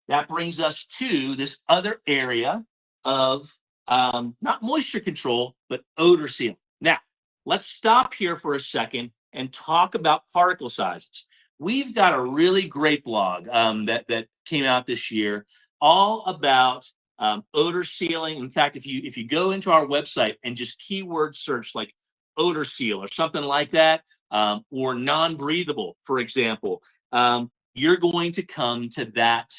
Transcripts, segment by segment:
that brings us to this other area of not moisture control, but odor sealing. Now, let's stop here for a second and talk about particle sizes. We've got a really great blog that came out this year, all about odor sealing. In fact, if you go into our website and just keyword search like odor seal or something like that, or non-breathable, for example, you're going to come to that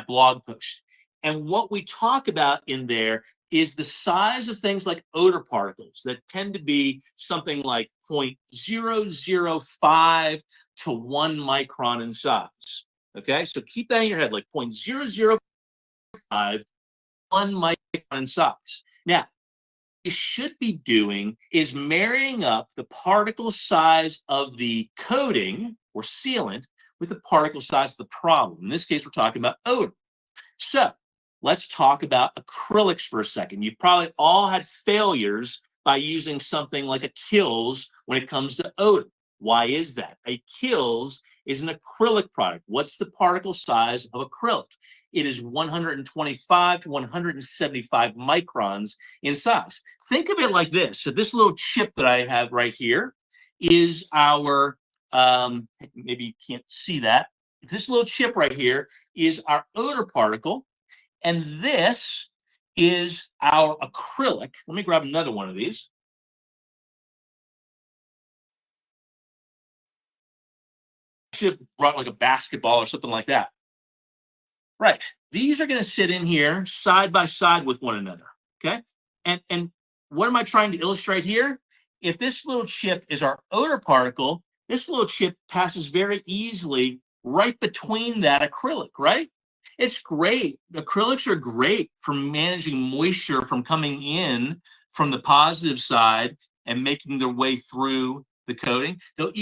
blog post. And what we talk about in there is the size of things like odor particles that tend to be something like 0.005 to 1 micron in size. Okay, so keep that in your head, like 0.005, 1 micron in size. Now, what you should be doing is marrying up the particle size of the coating or sealant with the particle size of the problem. In this case, we're talking about odor. So let's talk about acrylics for a second. You've probably all had failures by using something like a Kills when it comes to odor. Why is that? A Kills is an acrylic product. What's the particle size of acrylic? It is 125 to 175 microns in size. Think of it like this. So this little chip that I have right here is our, maybe you can't see that. This little chip right here is our odor particle. And this is our acrylic. Let me grab another one of these. I should have brought like a basketball or something like that. Right. These are going to sit in here side by side with one another. Okay. And what am I trying to illustrate here? If this little chip is our odor particle, this little chip passes very easily right between that acrylic, right? It's great. Acrylics are great for managing moisture from coming in from the positive side and making their way through the coating. They'll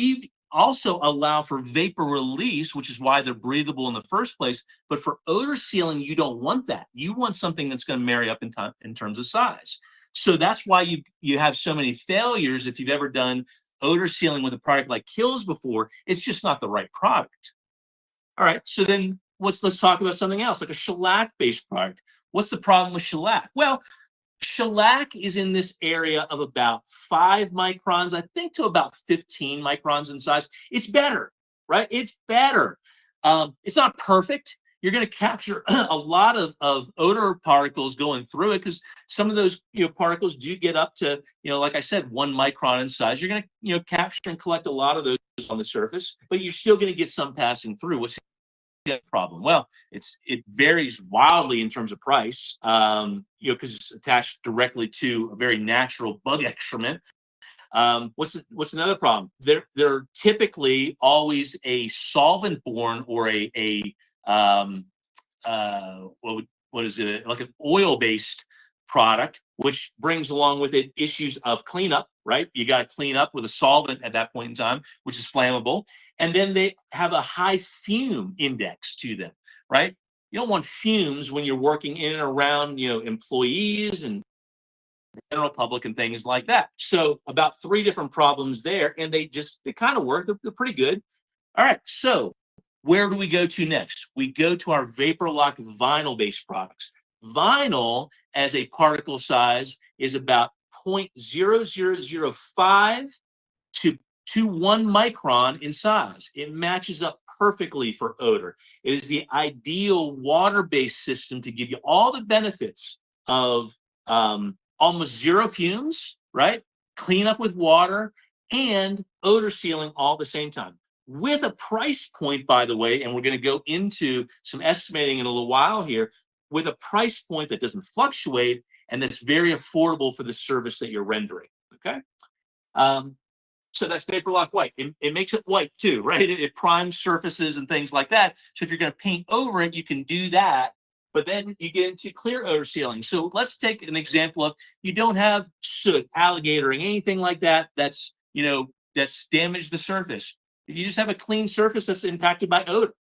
also allow for vapor release, which is why they're breathable in the first place. But for odor sealing, you don't want that. You want something that's going to marry up in terms of size. So that's why you have so many failures. If you've ever done odor sealing with a product like Kills before, it's just not the right product. All right, so then let's talk about something else, like a shellac-based product. What's the problem with shellac? Well, shellac is in this area of about 5 microns, I think, to about 15 microns in size. It's better, right? It's better. It's not perfect. You're going to capture a lot of odor particles going through it, because some of those particles do get up to, like I said, 1 micron in size. You're going to capture and collect a lot of those on the surface, but you're still going to get some passing through. What's the problem? Well, it varies wildly in terms of price, because it's attached directly to a very natural bug excrement. What's another problem? They're typically always a solvent-borne or what is it, like an oil-based product, which brings along with it issues of cleanup, right? You got to clean up with a solvent at that point in time, which is flammable. And then they have a high fume index to them, right? You don't want fumes when you're working in and around, employees and the general public and things like that. So about 3 different problems there, and they kind of work. They're pretty good. All right, so where do we go to next? We go to our VaporLock vinyl-based products. Vinyl, as a particle size, is about 0.0005 to 1 micron in size. It matches up perfectly for odor. It is the ideal water-based system to give you all the benefits of almost 0 fumes, right? Clean up with water and odor sealing all at the same time. With a price point, by the way, and we're going to go into some estimating in a little while here, with a price point that doesn't fluctuate and that's very affordable for the service that you're rendering, okay? So that's VaporLock White. It makes it white too, right? It primes surfaces and things like that. So if you're going to paint over it, you can do that. But then you get into clear odor sealing. So let's take an example of, you don't have soot, alligatoring, anything like that that's damaged the surface. You just have a clean surface that's impacted by odor.